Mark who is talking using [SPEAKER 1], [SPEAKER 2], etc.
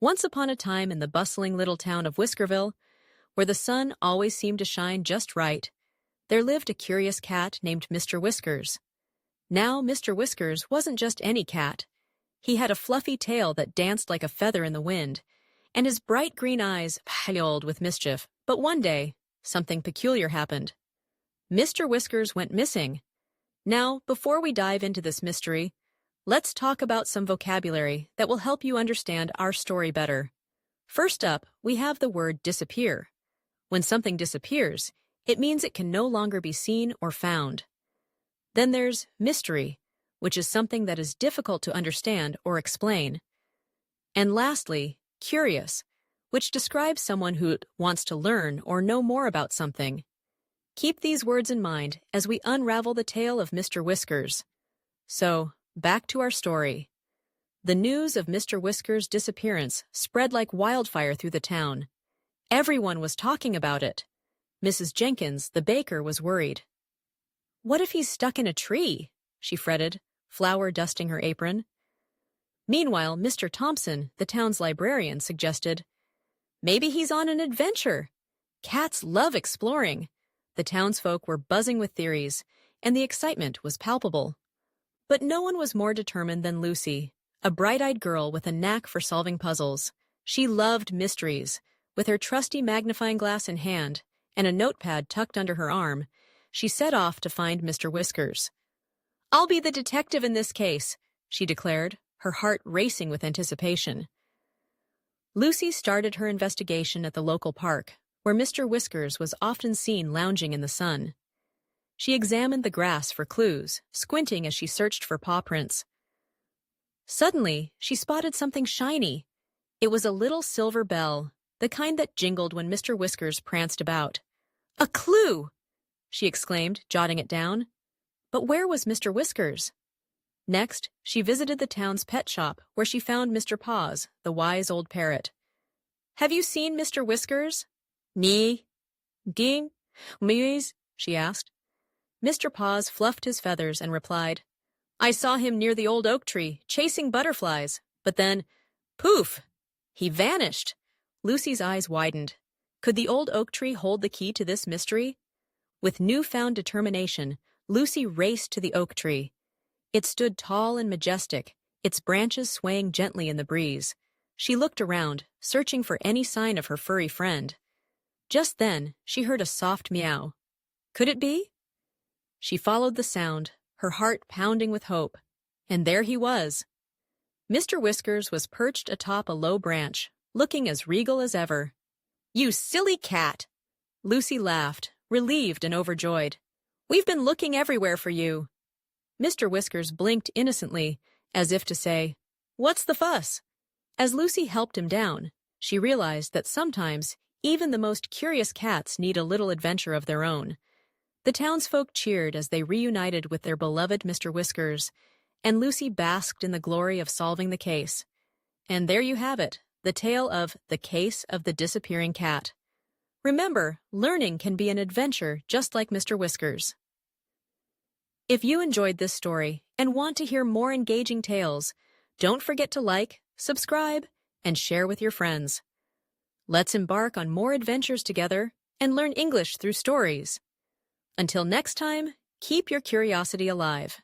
[SPEAKER 1] Once upon a time in the bustling little town of Whiskerville, where the sun always seemed to shine just right, there lived a curious cat named Mr. Whiskers. Now, Mr. Whiskers wasn't just any cat. He had a fluffy tail that danced like a feather in the wind, and his bright green eyes paled with mischief. But one day, something peculiar happened. Mr. Whiskers went missing. Now, before we dive into this mystery, let's talk about some vocabulary that will help you understand our story better. First up, we have the word disappear. When something disappears, it means it can no longer be seen or found. Then there's mystery, which is something that is difficult to understand or explain. And lastly, curious, which describes someone who wants to learn or know more about something. Keep these words in mind as we unravel the tale of Mr. Whiskers. So, back to our story. The news of Mr. Whiskers' disappearance spread like wildfire through the town. Everyone was talking about it. Mrs. Jenkins, the baker, was worried. "What if he's stuck in a tree?" she fretted, flour dusting her apron. Meanwhile, Mr. Thompson, the town's librarian, suggested, "Maybe he's on an adventure. Cats love exploring." The townsfolk were buzzing with theories, and the excitement was palpable. But no one was more determined than Lucy, a bright-eyed girl with a knack for solving puzzles. She loved mysteries. With her trusty magnifying glass in hand and a notepad tucked under her arm, she set off to find Mr. Whiskers. "I'll be the detective in this case," she declared, her heart racing with anticipation. Lucy started her investigation at the local park, where Mr. Whiskers was often seen lounging in the sun. She examined the grass for clues, squinting as she searched for paw prints. Suddenly, she spotted something shiny. It was a little silver bell, the kind that jingled when Mr. Whiskers pranced about. "A clue!" she exclaimed, jotting it down. But where was Mr. Whiskers? Next, she visited the town's pet shop, where she found Mr. Paws, the wise old parrot. "Have you seen Mr. Whiskers?" "Nee. Ding. Mees," she asked. Mr. Paws fluffed his feathers and replied, "I saw him near the old oak tree, chasing butterflies, but then, poof, he vanished." Lucy's eyes widened. Could the old oak tree hold the key to this mystery? With newfound determination, Lucy raced to the oak tree. It stood tall and majestic, its branches swaying gently in the breeze. She looked around, searching for any sign of her furry friend. Just then, she heard a soft meow. Could it be? She followed the sound, her heart pounding with hope. And there he was. Mr. Whiskers was perched atop a low branch, looking as regal as ever. "You silly cat!" Lucy laughed, relieved and overjoyed. "We've been looking everywhere for you." Mr. Whiskers blinked innocently, as if to say, "What's the fuss?" As Lucy helped him down, she realized that sometimes even the most curious cats need a little adventure of their own. The townsfolk cheered as they reunited with their beloved Mr. Whiskers, and Lucy basked in the glory of solving the case. And there you have it, the tale of The Case of the Disappearing Cat. Remember, learning can be an adventure just like Mr. Whiskers. If you enjoyed this story and want to hear more engaging tales, don't forget to like, subscribe, and share with your friends. Let's embark on more adventures together and learn English through stories. Until next time, keep your curiosity alive.